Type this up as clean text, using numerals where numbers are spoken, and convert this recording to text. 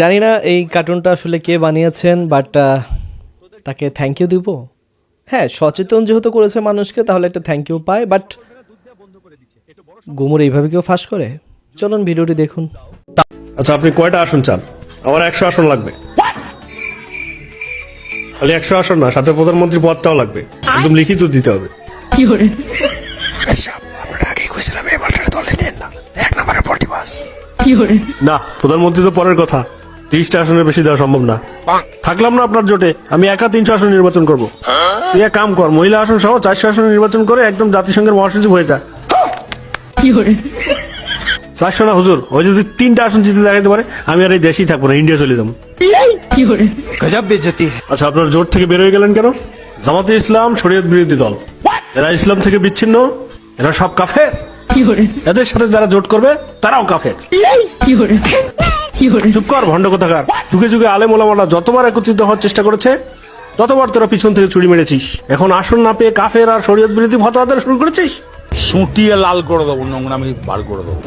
জানি না এই কার্টুনটা আসলে কে বানিয়েছেন, বাট তাকে থ্যাংক ইউ দিব। হ্যাঁ, সচেতন যেহেতু করেছে মানুষকে, তাহলে একটা থ্যাংক ইউ পায়। বাট গুমুর এইভাবে কেউ ফাঁস করে? চলুন ভিডিওটি দেখুন। আচ্ছা, আপনি কয়টা আসন চান? আমার 100 আসন লাগবে। খালি 100 আসন না, সাথে প্রধানমন্ত্রী পদটাও লাগবে, একদম লিখিত দিতে হবে। আপনারা আগেই কইছিলাম এই মালটারে দলে নেন না, 1 নম্বরের পটি বাস। না, প্রধানমন্ত্রী তো পরের কথা, 30টা আসনের বেশি দেওয়া সম্ভব না। থাকলাম না আপনার জোটে, আমি একা 300 আসন নির্বাচন করবো। তুই এক কাম কর, মহিলা আসন সহ 400 আসন নির্বাচন করে একদম জাতিসংঘের মহাসচিব হয়ে যা। 400 না হুজুর, ওই যদি 3টা আসন জিতে দেখাতে পারে, আমি আর এই দেশেই থাকবো না, ইন্ডিয়া চলে যাবো। गजब बेइज्जती है। আচ্ছা, আপনার জোট থেকে বের হয়ে গেলেন কেন? জামাতে ইসলাম শরীয়ত বিরোধী দল, এরা ইসলাম থেকে বিচ্ছিন্ন, এরা সব কাফের। এদের সাথে যারা জোট করবে তারাও কাফের। চুপ কর ভণ্ড কোথাকার। যুগে যুগে আলেম ওলামারা যতবার একত্রিত হওয়ার চেষ্টা করেছে, ততবার তোরা পিছন থেকে ছুরি মেরেছিস। এখন আসন না পেয়ে কাফের আর শরীয়ত বিরোধী ফতোয়া দেওয়া শুরু করেছিস। সুটিয়ে লাল করে দেবো, নোংরামি বার করে দেবো।